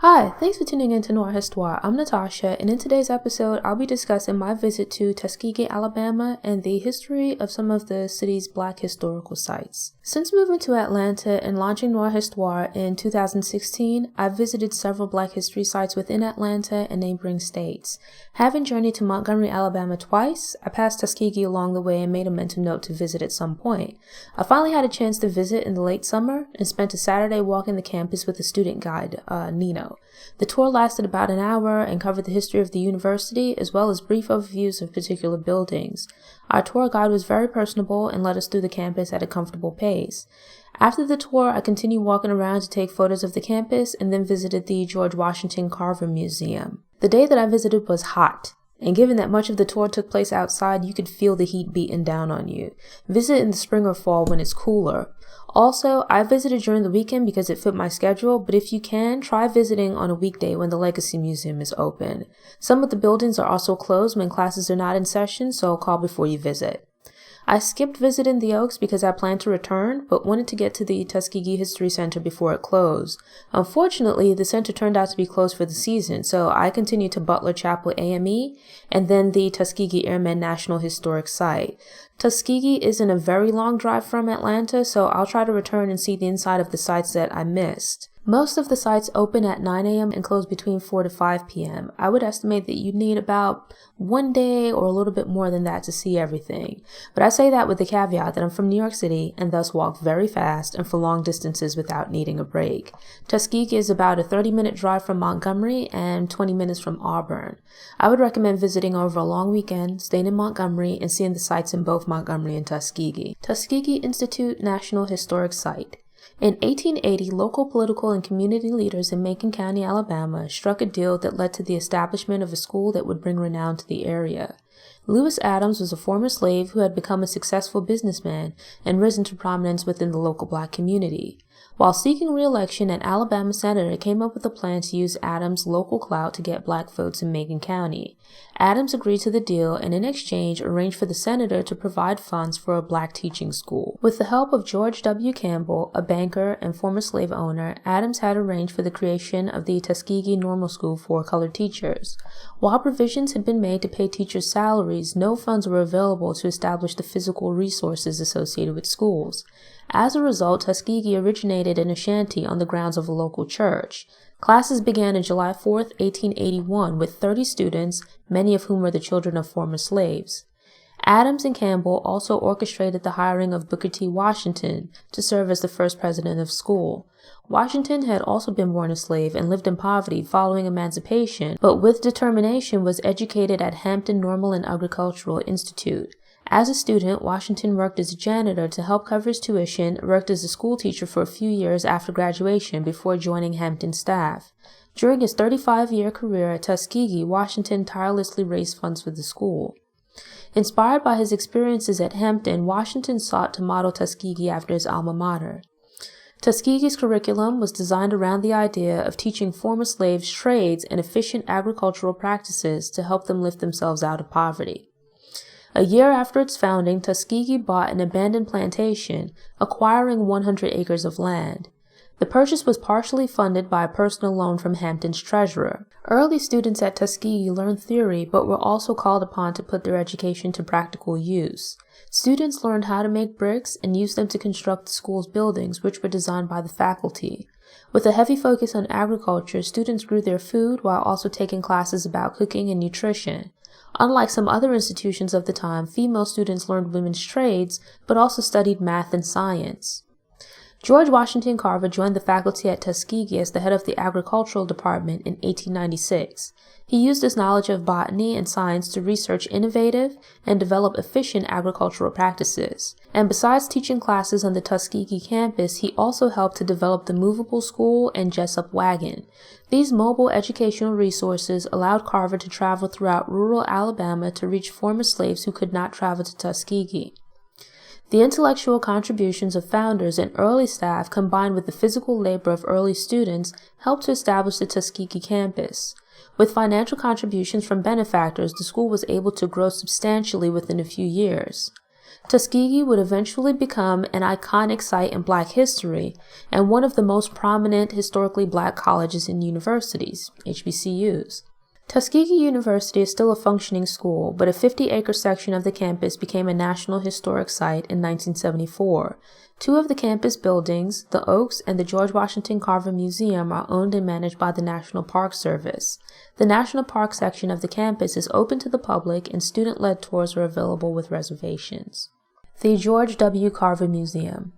Hi, thanks for tuning in to Noir Histoire. I'm Natasha, and in today's episode, I'll be discussing my visit to Tuskegee, Alabama, and the history of some of the city's Black historical sites. Since moving to Atlanta and launching Noir Histoire in 2016, I've visited several Black history sites within Atlanta and neighboring states. Having journeyed to Montgomery, Alabama twice, I passed Tuskegee along the way and made a mental note to visit at some point. I finally had a chance to visit in the late summer and spent a Saturday walking the campus with a student guide, Nino. The tour lasted about an hour and covered the history of the university as well as brief overviews of particular buildings. Our tour guide was very personable and led us through the campus at a comfortable pace. After the tour, I continued walking around to take photos of the campus and then visited the George Washington Carver Museum. The day that I visited was hot, and given that much of the tour took place outside, you could feel the heat beating down on you. Visit in the spring or fall when it's cooler. Also, I visited during the weekend because it fit my schedule, but if you can, try visiting on a weekday when the Legacy Museum is open. Some of the buildings are also closed when classes are not in session, so call before you visit. I skipped visiting the Oaks because I planned to return, but wanted to get to the Tuskegee History Center before it closed. Unfortunately, the center turned out to be closed for the season, so I continued to Butler Chapel AME and then the Tuskegee Airmen National Historic Site. Tuskegee isn't a very long drive from Atlanta, so I'll try to return and see the inside of the sites that I missed. Most of the sites open at 9 a.m. and close between 4 to 5 p.m. I would estimate that you'd need about one day or a little bit more than that to see everything. But I say that with the caveat that I'm from New York City and thus walk very fast and for long distances without needing a break. Tuskegee is about a 30-minute drive from Montgomery and 20 minutes from Auburn. I would recommend visiting over a long weekend, staying in Montgomery, and seeing the sites in both Montgomery and Tuskegee. Tuskegee Institute National Historic Site. In 1880, local political and community leaders in Macon County, Alabama, struck a deal that led to the establishment of a school that would bring renown to the area. Lewis Adams was a former slave who had become a successful businessman and risen to prominence within the local Black community. While seeking re-election, an Alabama senator came up with a plan to use Adams' local clout to get Black votes in Macon County. Adams agreed to the deal and in exchange arranged for the senator to provide funds for a Black teaching school. With the help of George W. Campbell, a banker and former slave owner, Adams had arranged for the creation of the Tuskegee Normal School for colored teachers. While provisions had been made to pay teachers' salaries, no funds were available to establish the physical resources associated with schools. As a result, Tuskegee originated in a shanty on the grounds of a local church. Classes began on July 4, 1881, with 30 students, many of whom were the children of former slaves. Adams and Campbell also orchestrated the hiring of Booker T. Washington to serve as the first president of school. Washington had also been born a slave and lived in poverty following emancipation, but with determination was educated at Hampton Normal and Agricultural Institute. As a student, Washington worked as a janitor to help cover his tuition, worked as a school teacher for a few years after graduation before joining Hampton's staff. During his 35-year career at Tuskegee, Washington tirelessly raised funds for the school. Inspired by his experiences at Hampton, Washington sought to model Tuskegee after his alma mater. Tuskegee's curriculum was designed around the idea of teaching former slaves trades and efficient agricultural practices to help them lift themselves out of poverty. A year after its founding, Tuskegee bought an abandoned plantation, acquiring 100 acres of land. The purchase was partially funded by a personal loan from Hampton's treasurer. Early students at Tuskegee learned theory, but were also called upon to put their education to practical use. Students learned how to make bricks and used them to construct the school's buildings, which were designed by the faculty. With a heavy focus on agriculture, students grew their food while also taking classes about cooking and nutrition. Unlike some other institutions of the time, female students learned women's trades, but also studied math and science. George Washington Carver joined the faculty at Tuskegee as the head of the agricultural department in 1896. He used his knowledge of botany and science to research innovative and develop efficient agricultural practices. And besides teaching classes on the Tuskegee campus, he also helped to develop the movable school and Jessup wagon. These mobile educational resources allowed Carver to travel throughout rural Alabama to reach former slaves who could not travel to Tuskegee. The intellectual contributions of founders and early staff combined with the physical labor of early students helped to establish the Tuskegee campus. With financial contributions from benefactors, the school was able to grow substantially within a few years. Tuskegee would eventually become an iconic site in Black history and one of the most prominent historically Black colleges and universities, HBCUs. Tuskegee University is still a functioning school, but a 50-acre section of the campus became a National Historic Site in 1974. Two of the campus buildings, the Oaks and the George Washington Carver Museum, are owned and managed by the National Park Service. The National Park section of the campus is open to the public, and student-led tours are available with reservations. The George W. Carver Museum.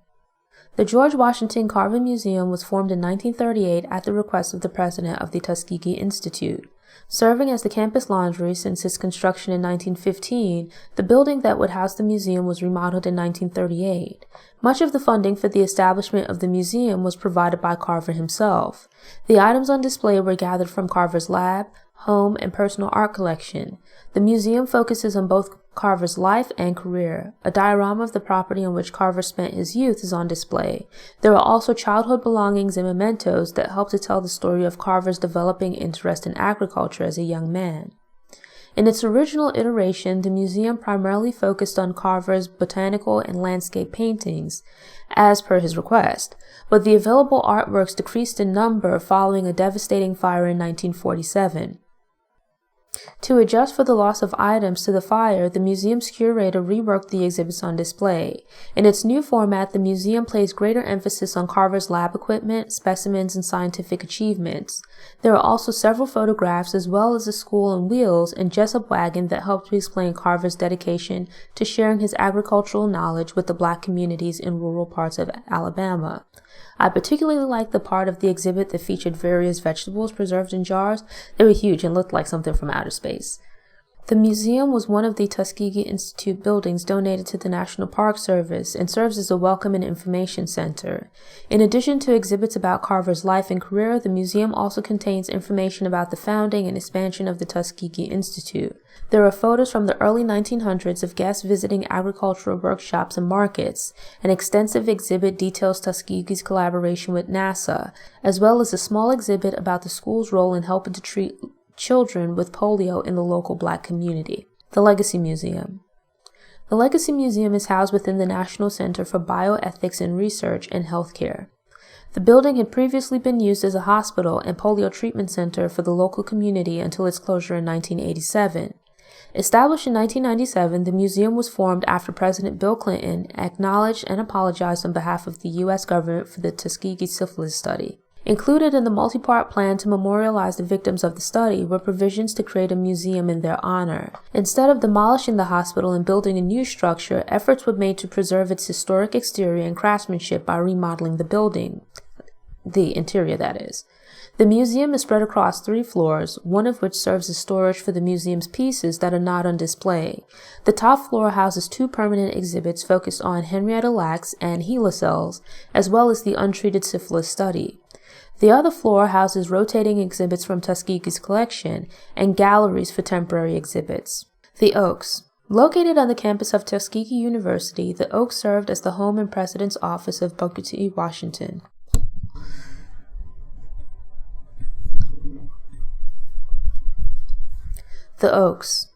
The George Washington Carver Museum was formed in 1938 at the request of the president of the Tuskegee Institute. Serving as the campus laundry since its construction in 1915, the building that would house the museum was remodeled in 1938. Much of the funding for the establishment of the museum was provided by Carver himself. The items on display were gathered from Carver's lab, home, and personal art collection. The museum focuses on both Carver's life and career. A diorama of the property on which Carver spent his youth is on display. There are also childhood belongings and mementos that help to tell the story of Carver's developing interest in agriculture as a young man. In its original iteration, the museum primarily focused on Carver's botanical and landscape paintings, as per his request, but the available artworks decreased in number following a devastating fire in 1947. To adjust for the loss of items to the fire, the museum's curator reworked the exhibits on display. In its new format, the museum placed greater emphasis on Carver's lab equipment, specimens, and scientific achievements. There are also several photographs as well as a school on wheels and Jessup wagon that help to explain Carver's dedication to sharing his agricultural knowledge with the Black communities in rural parts of Alabama. I particularly liked the part of the exhibit that featured various vegetables preserved in jars. They were huge and looked like something from outer space. The museum was one of the Tuskegee Institute buildings donated to the National Park Service and serves as a welcome and information center. In addition to exhibits about Carver's life and career, the museum also contains information about the founding and expansion of the Tuskegee Institute. There are photos from the early 1900s of guests visiting agricultural workshops and markets. An extensive exhibit details Tuskegee's collaboration with NASA, as well as a small exhibit about the school's role in helping to treat children with polio in the local Black community. The Legacy Museum. The Legacy Museum is housed within the National Center for Bioethics and Research and Healthcare. The building had previously been used as a hospital and polio treatment center for the local community until its closure in 1987. Established in 1997, the museum was formed after President Bill Clinton acknowledged and apologized on behalf of the U.S. government for the Tuskegee syphilis study. Included in the multi-part plan to memorialize the victims of the study were provisions to create a museum in their honor. Instead of demolishing the hospital and building a new structure, efforts were made to preserve its historic exterior and craftsmanship by remodeling the building. The interior, that is. The museum is spread across 3 floors, one of which serves as storage for the museum's pieces that are not on display. The top floor houses 2 permanent exhibits focused on Henrietta Lacks and HeLa cells, as well as the untreated syphilis study. The other floor houses rotating exhibits from Tuskegee's collection and galleries for temporary exhibits. The Oaks. Located on the campus of Tuskegee University, the Oaks served as the home and president's office of Booker T. Washington. The Oaks.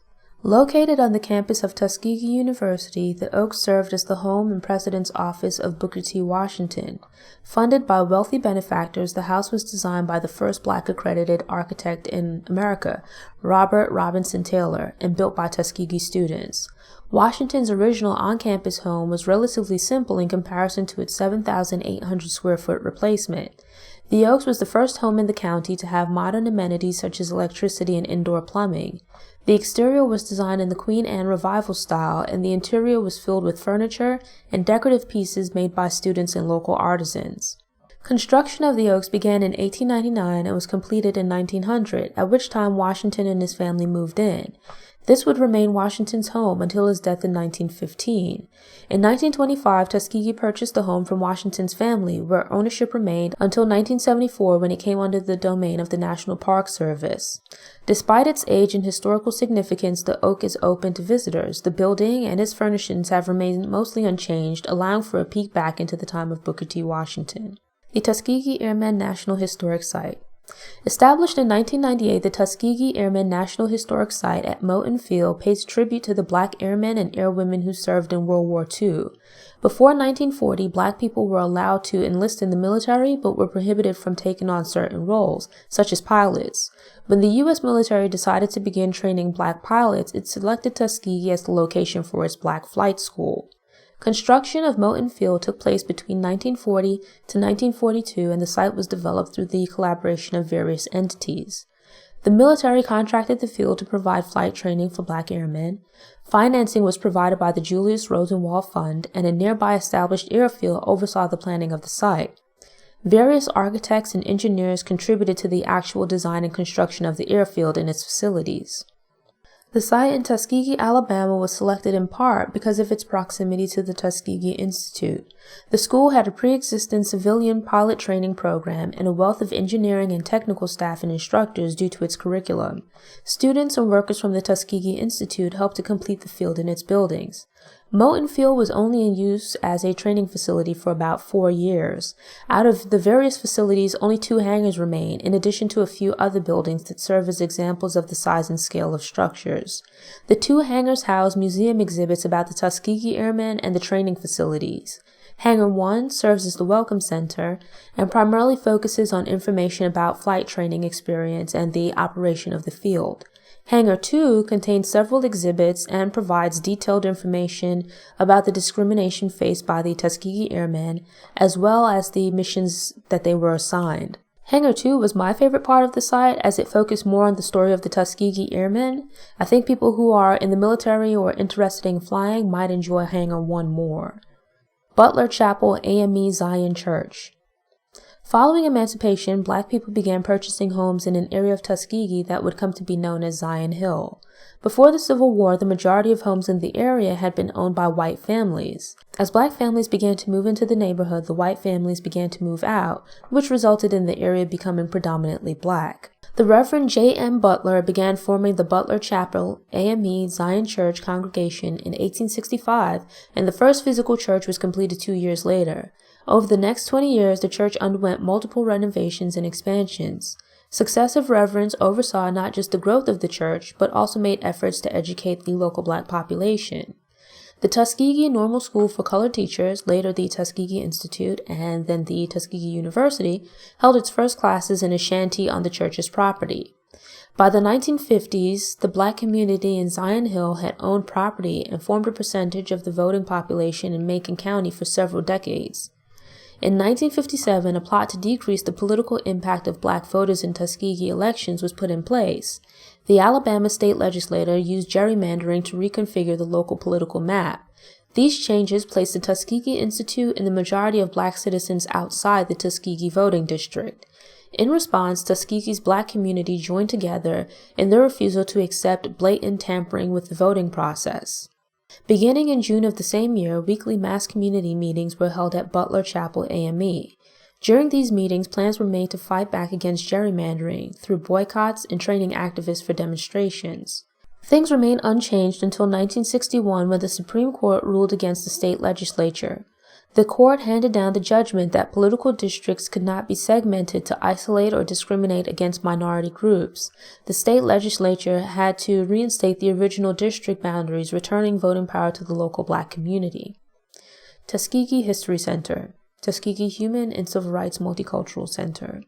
Located on the campus of Tuskegee University, the Oaks served as the home and president's office of Booker T. Washington. Funded by wealthy benefactors, the house was designed by the first Black accredited architect in America, Robert Robinson Taylor, and built by Tuskegee students. Washington's original on-campus home was relatively simple in comparison to its 7,800 square foot replacement. The Oaks was the first home in the county to have modern amenities such as electricity and indoor plumbing. The exterior was designed in the Queen Anne Revival style, and the interior was filled with furniture and decorative pieces made by students and local artisans. Construction of the Oaks began in 1899 and was completed in 1900, at which time Washington and his family moved in. This would remain Washington's home until his death in 1915. In 1925, Tuskegee purchased the home from Washington's family, where ownership remained until 1974 when it came under the domain of the National Park Service. Despite its age and historical significance, the Oak is open to visitors. The building and its furnishings have remained mostly unchanged, allowing for a peek back into the time of Booker T. Washington. The Tuskegee Airmen National Historic Site. Established in 1998, the Tuskegee Airmen National Historic Site at Moton Field pays tribute to the Black airmen and airwomen who served in World War II. Before 1940, Black people were allowed to enlist in the military but were prohibited from taking on certain roles, such as pilots. When the U.S. military decided to begin training Black pilots, it selected Tuskegee as the location for its Black flight school. Construction of Moton Field took place between 1940 to 1942, and the site was developed through the collaboration of various entities. The military contracted the field to provide flight training for Black airmen. Financing was provided by the Julius Rosenwald Fund, and a nearby established airfield oversaw the planning of the site. Various architects and engineers contributed to the actual design and construction of the airfield and its facilities. The site in Tuskegee, Alabama was selected in part because of its proximity to the Tuskegee Institute. The school had a pre-existing civilian pilot training program and a wealth of engineering and technical staff and instructors due to its curriculum. Students and workers from the Tuskegee Institute helped to complete the field and its buildings. Moton Field was only in use as a training facility for about 4 years. Out of the various facilities, only 2 hangars remain, in addition to a few other buildings that serve as examples of the size and scale of structures. The 2 hangars house museum exhibits about the Tuskegee Airmen and the training facilities. Hangar 1 serves as the Welcome Center and primarily focuses on information about flight training experience and the operation of the field. Hangar 2 contains several exhibits and provides detailed information about the discrimination faced by the Tuskegee Airmen, as well as the missions that they were assigned. Hangar 2 was my favorite part of the site as it focused more on the story of the Tuskegee Airmen. I think people who are in the military or interested in flying might enjoy Hangar 1 more. Butler Chapel AME Zion Church. Following emancipation, Black people began purchasing homes in an area of Tuskegee that would come to be known as Zion Hill. Before the Civil War, the majority of homes in the area had been owned by white families. As Black families began to move into the neighborhood, the white families began to move out, which resulted in the area becoming predominantly Black. The Reverend J. M. Butler began forming the Butler Chapel AME Zion Church congregation in 1865, and the first physical church was completed 2 years later. Over the next 20 years, the church underwent multiple renovations and expansions. Successive reverends oversaw not just the growth of the church, but also made efforts to educate the local Black population. The Tuskegee Normal School for Colored Teachers, later the Tuskegee Institute, and then the Tuskegee University, held its first classes in a shanty on the church's property. By the 1950s, the Black community in Zion Hill had owned property and formed a percentage of the voting population in Macon County for several decades. In 1957, a plot to decrease the political impact of Black voters in Tuskegee elections was put in place. The Alabama state legislature used gerrymandering to reconfigure the local political map. These changes placed the Tuskegee Institute and the majority of Black citizens outside the Tuskegee voting district. In response, Tuskegee's Black community joined together in their refusal to accept blatant tampering with the voting process. Beginning in June of the same year, weekly mass community meetings were held at Butler Chapel AME. During these meetings, plans were made to fight back against gerrymandering through boycotts and training activists for demonstrations. Things remained unchanged until 1961 when the Supreme Court ruled against the state legislature. The court handed down the judgment that political districts could not be segmented to isolate or discriminate against minority groups. The state legislature had to reinstate the original district boundaries, returning voting power to the local Black community. Tuskegee History Center, Tuskegee Human and Civil Rights Multicultural Center.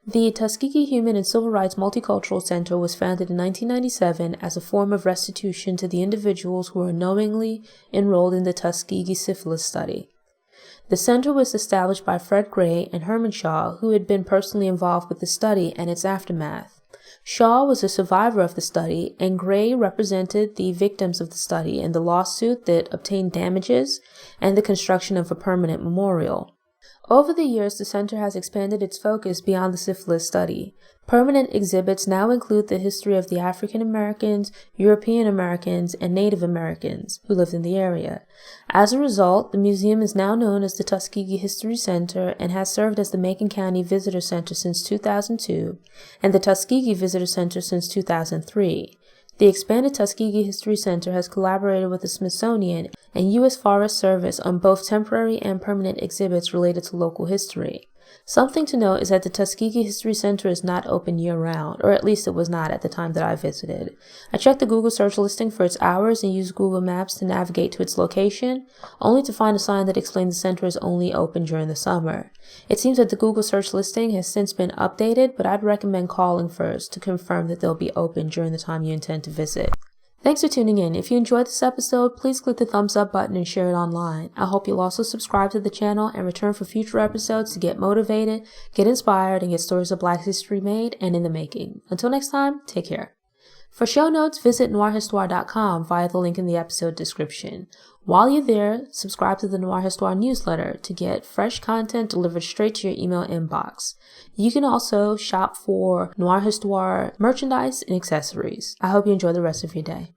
The Tuskegee Human and Civil Rights Multicultural Center was founded in 1997 as a form of restitution to the individuals who were knowingly enrolled in the Tuskegee syphilis study. The center was established by Fred Gray and Herman Shaw, who had been personally involved with the study and its aftermath. Shaw was a survivor of the study, and Gray represented the victims of the study in the lawsuit that obtained damages and the construction of a permanent memorial. Over the years, the center has expanded its focus beyond the syphilis study. Permanent exhibits now include the history of the African Americans, European Americans, and Native Americans who lived in the area. As a result, the museum is now known as the Tuskegee History Center and has served as the Macon County Visitor Center since 2002 and the Tuskegee Visitor Center since 2003. The expanded Tuskegee History Center has collaborated with the Smithsonian and U.S. Forest Service on both temporary and permanent exhibits related to local history. Something to note is that the Tuskegee History Center is not open year-round, or at least it was not at the time that I visited. I checked the Google search listing for its hours and used Google Maps to navigate to its location, only to find a sign that explained the center is only open during the summer. It seems that the Google search listing has since been updated, but I'd recommend calling first to confirm that they'll be open during the time you intend to visit. Thanks for tuning in. If you enjoyed this episode, please click the thumbs up button and share it online. I hope you'll also subscribe to the channel and return for future episodes to get motivated, get inspired, and get stories of Black history made and in the making. Until next time, take care. For show notes, visit noirhistoire.com via the link in the episode description. While you're there, subscribe to the Noir Histoire newsletter to get fresh content delivered straight to your email inbox. You can also shop for Noir Histoire merchandise and accessories. I hope you enjoy the rest of your day.